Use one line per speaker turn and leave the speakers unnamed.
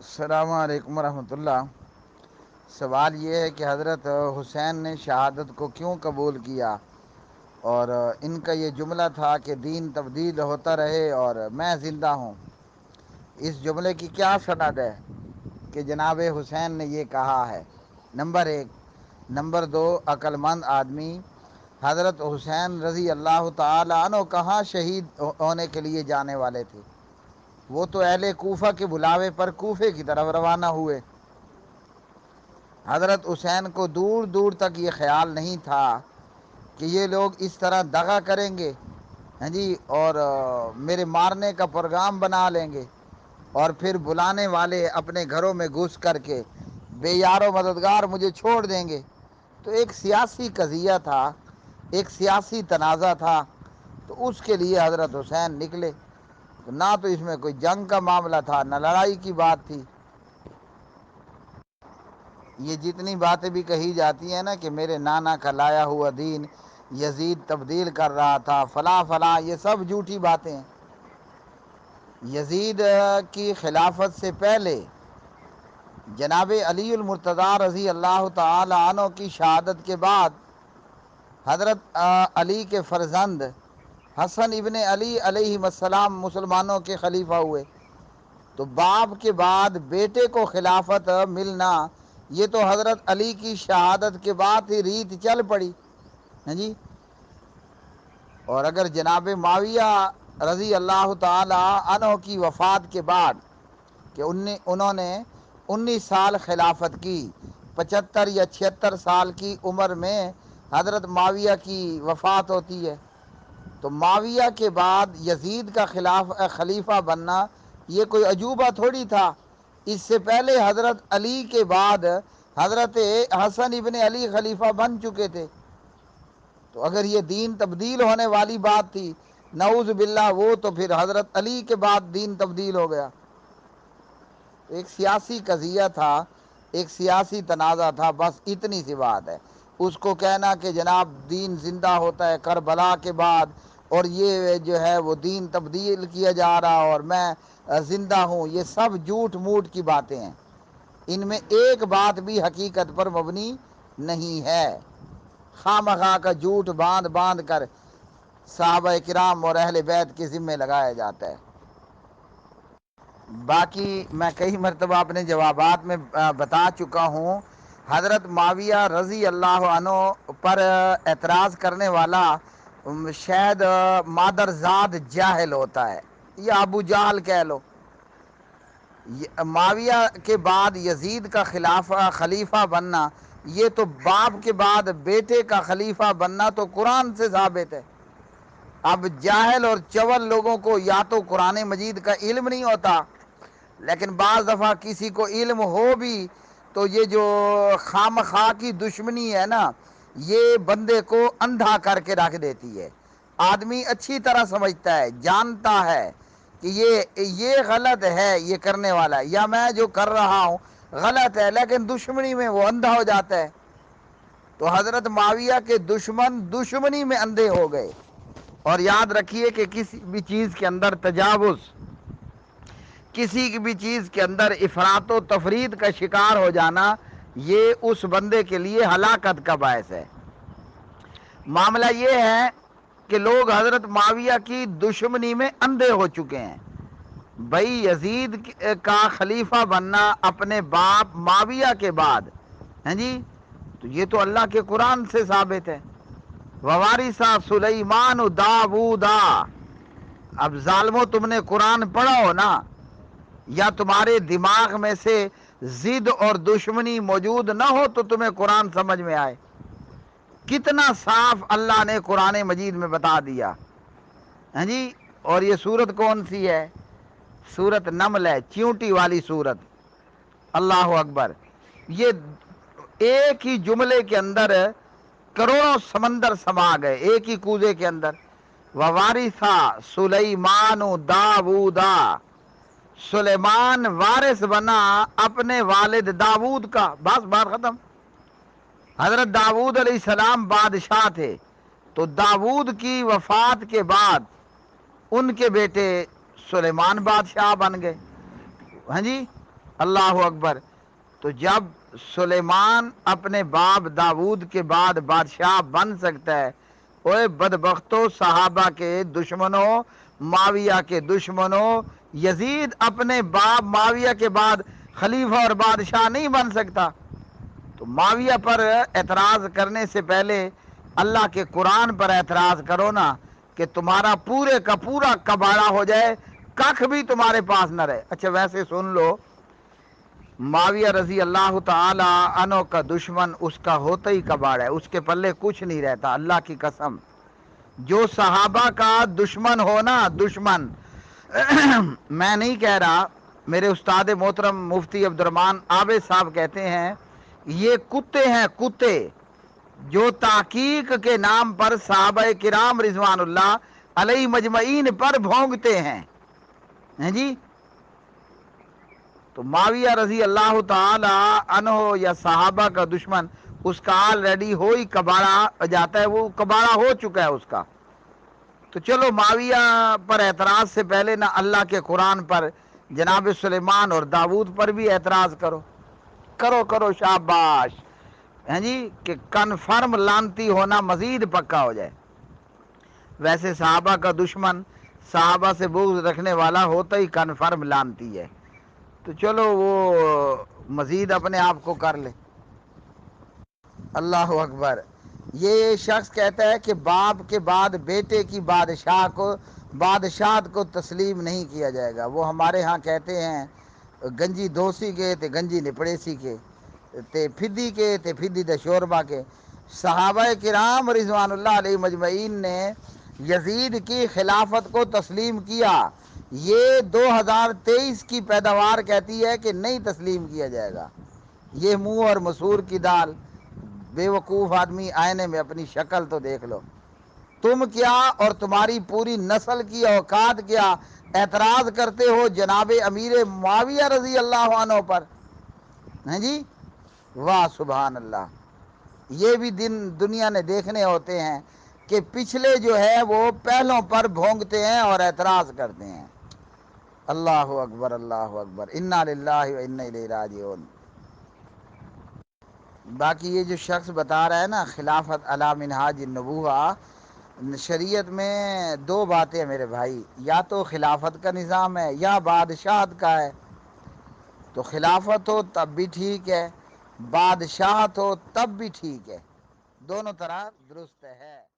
السلام علیکم ورحمۃ اللہ۔ سوال یہ ہے کہ حضرت حسین نے شہادت کو کیوں قبول کیا، اور ان کا یہ جملہ تھا کہ دین تبدیل ہوتا رہے اور میں زندہ ہوں، اس جملے کی کیا سند ہے کہ جناب حسین نے یہ کہا ہے؟ نمبر ایک۔ نمبر دو، عقل مند آدمی حضرت حسین رضی اللہ تعالی عنہ کہاں شہید ہونے کے لیے جانے والے تھے؟ وہ تو اہل کوفہ کے بلاوے پر کوفے کی طرف روانہ ہوئے۔ حضرت حسین کو دور دور تک یہ خیال نہیں تھا کہ یہ لوگ اس طرح دغا کریں گے، ہاں جی، اور میرے مارنے کا پروگرام بنا لیں گے، اور پھر بلانے والے اپنے گھروں میں گھس کر کے بے یار و مددگار مجھے چھوڑ دیں گے۔ تو ایک سیاسی قضیہ تھا، ایک سیاسی تنازع تھا، تو اس کے لیے حضرت حسین نکلے۔ تو نہ تو اس میں کوئی جنگ کا معاملہ تھا، نہ لڑائی کی بات تھی۔ یہ جتنی باتیں بھی کہی جاتی ہیں نا کہ میرے نانا کا لایا ہوا دین یزید تبدیل کر رہا تھا، فلاں فلاں، یہ سب جھوٹی باتیں ہیں۔ یزید کی خلافت سے پہلے جناب علی المرتضیٰ رضی اللہ تعالی عنہ کی شہادت کے بعد حضرت علی کے فرزند حسن ابن علی علیہ السلام مسلمانوں کے خلیفہ ہوئے۔ تو باپ کے بعد بیٹے کو خلافت ملنا، یہ تو حضرت علی کی شہادت کے بعد ہی ریت چل پڑی، ہاں جی۔ اور اگر جناب معاویہ رضی اللہ تعالی عنہ کی وفات کے بعد کہ انہوں نے 19 سال خلافت کی، 75 یا 76 سال کی عمر میں حضرت معاویہ کی وفات ہوتی ہے، تو معاویہ کے بعد یزید کا خلیفہ بننا یہ کوئی عجوبہ تھوڑی تھا۔ اس سے پہلے حضرت علی کے بعد حضرت حسن ابن علی خلیفہ بن چکے تھے۔ تو اگر یہ دین تبدیل ہونے والی بات تھی، نعوذ باللہ، وہ تو پھر حضرت علی کے بعد دین تبدیل ہو گیا۔ ایک سیاسی قضیہ تھا، ایک سیاسی تنازع تھا، بس اتنی سی بات ہے۔ اس کو کہنا کہ جناب دین زندہ ہوتا ہے کربلا کے بعد، اور یہ جو ہے وہ دین تبدیل کیا جا رہا اور میں زندہ ہوں، یہ سب جھوٹ موٹ کی باتیں ہیں۔ ان میں ایک بات بھی حقیقت پر مبنی نہیں ہے۔ خواہ مخواہ کا جھوٹ باندھ باندھ کر صحابہ کرام اور اہل بیت کے ذمے لگایا جاتا ہے۔ باقی میں کئی مرتبہ اپنے جوابات میں بتا چکا ہوں، حضرت معاویہ رضی اللہ عنہ پر اعتراض کرنے والا شاید مادرزاد جاہل ہوتا ہے، یا ابو جہل کہہ لو۔ معاویہ کے بعد یزید کا خلیفہ بننا، یہ تو باپ کے بعد بیٹے کا خلیفہ بننا تو قرآن سے ثابت ہے۔ اب جاہل اور چول لوگوں کو یا تو قرآن مجید کا علم نہیں ہوتا، لیکن بعض دفعہ کسی کو علم ہو بھی تو یہ جو خام خواہ کی دشمنی ہے نا، یہ بندے کو اندھا کر کے رکھ دیتی ہے۔ آدمی اچھی طرح سمجھتا ہے، جانتا ہے کہ یہ غلط ہے، یہ کرنے والا ہے، یا میں جو کر رہا ہوں غلط ہے، لیکن دشمنی میں وہ اندھا ہو جاتا ہے۔ تو حضرت معاویہ کے دشمن دشمنی میں اندھے ہو گئے۔ اور یاد رکھیے کہ کسی بھی چیز کے اندر تجاوز، کسی بھی چیز کے اندر افراط و تفرید کا شکار ہو جانا، یہ اس بندے کے لیے ہلاکت کا باعث ہے۔ معاملہ یہ ہے کہ لوگ حضرت معاویہ کی دشمنی میں اندھے ہو چکے ہیں۔ بھائی یزید کا خلیفہ بننا اپنے باپ معاویہ کے بعد، ہیں جی، تو یہ تو اللہ کے قرآن سے ثابت ہے۔ ووارثا سلیمان داودا۔ اب ظالمو، تم نے قرآن پڑھا ہو نا، یا تمہارے دماغ میں سے ضد اور دشمنی موجود نہ ہو تو تمہیں قرآن سمجھ میں آئے؟ کتنا صاف اللہ نے قرآن مجید میں بتا دیا، ہاں جی۔ اور یہ سورت کون سی ہے؟ سورت نمل ہے، چیونٹی والی سورت۔ اللہ اکبر۔ یہ ایک ہی جملے کے اندر کروڑوں سمندر سما گئے، ایک ہی کوزے کے اندر۔ ووارثا سلیمان داودا۔ سلیمان وارث بنا اپنے والد داود کا، بس بات ختم۔ حضرت داود علیہ السلام بادشاہ تھے، تو داود کی وفات کے بعد ان کے بیٹے سلیمان بادشاہ بن گئے، ہاں جی۔ اللہ اکبر. تو جب سلیمان اپنے باپ داود کے بعد بادشاہ بن سکتا ہے، اوے بدبختوں صحابہ کے دشمنوں، معاویہ کے دشمنوں، یزید اپنے باپ معاویہ کے بعد خلیفہ اور بادشاہ نہیں بن سکتا. تو معاویہ پر اعتراض کرنے سے پہلے اللہ کے قرآن پر اعتراض کرو نا، کہ تمہارا پورے کا پورا کباڑہ ہو جائے، کخ بھی تمہارے پاس نہ رہے. اچھا ویسے سن لو، معاویہ رضی اللہ تعالی عنہ کا دشمن اس کا ہوتا ہی کباڑ ہے، اس کے پلے کچھ نہیں رہتا. اللہ کی قسم، جو صحابہ کا دشمن ہو نا، دشمن میں نہیں کہہ رہا، میرے استاد محترم مفتی عبد الرحمن عابد صاحب کہتے ہیں یہ کتے ہیں، کتے جو تحقیق کے نام پر صحابہ کرام رضوان اللہ علیہ مجمعین پر بھونگتے ہیں. ہیں جی. تو معاویہ رضی اللہ تعالی عنہ یا صحابہ کا دشمن، اس کا آلریڈی ہو ہی کباڑا جاتا ہے، وہ کباڑا ہو چکا ہے اس کا. تو چلو معاویہ پر اعتراض سے پہلے نہ اللہ کے قرآن پر جناب سلیمان اور داود پر بھی اعتراض کرو. کرو کرو شاباش. ہیں جی، کہ کنفرم لانتی ہونا مزید پکا ہو جائے. ویسے صحابہ کا دشمن صحابہ سے بغض رکھنے والا ہوتا ہی کنفرم لانتی ہے. تو چلو وہ مزید اپنے آپ کو کر لے. اللہ اکبر. یہ شخص کہتا ہے کہ باپ کے بعد بیٹے کی بادشاہت کو تسلیم نہیں کیا جائے گا. وہ ہمارے ہاں کہتے ہیں گنجی دوسی کے تے گنجی نپڑیسی کے تے پھدی کے تے پھدی دے شوربا کے. صحابہ کرام رضوان اللہ علیہ مجمعین نے یزید کی خلافت کو تسلیم کیا. یہ 2023 کی پیداوار کہتی ہے کہ نہیں تسلیم کیا جائے گا. یہ منہ اور مسور کی دال. بے وقوف آدمی آئینے میں اپنی شکل تو دیکھ لو. تم کیا اور تمہاری پوری نسل کی اوقات کیا اعتراض کرتے ہو جناب امیر معاویہ رضی اللہ عنہ پر. ہیں جی. واہ سبحان اللہ. یہ بھی دن دنیا نے دیکھنے ہوتے ہیں کہ پچھلے جو ہے وہ پہلوں پر بھونگتے ہیں اور اعتراض کرتے ہیں. اللہ اکبر اللہ اکبر. انا للہ و انا الیہ راجعون. باقی یہ جو شخص بتا رہا ہے نا خلافت علی منہاج النبوہ، شریعت میں دو باتیں ہیں میرے بھائی، یا تو خلافت کا نظام ہے یا بادشاہت کا ہے. تو خلافت ہو تب بھی ٹھیک ہے، بادشاہت ہو تب بھی ٹھیک ہے، دونوں طرح درست ہے.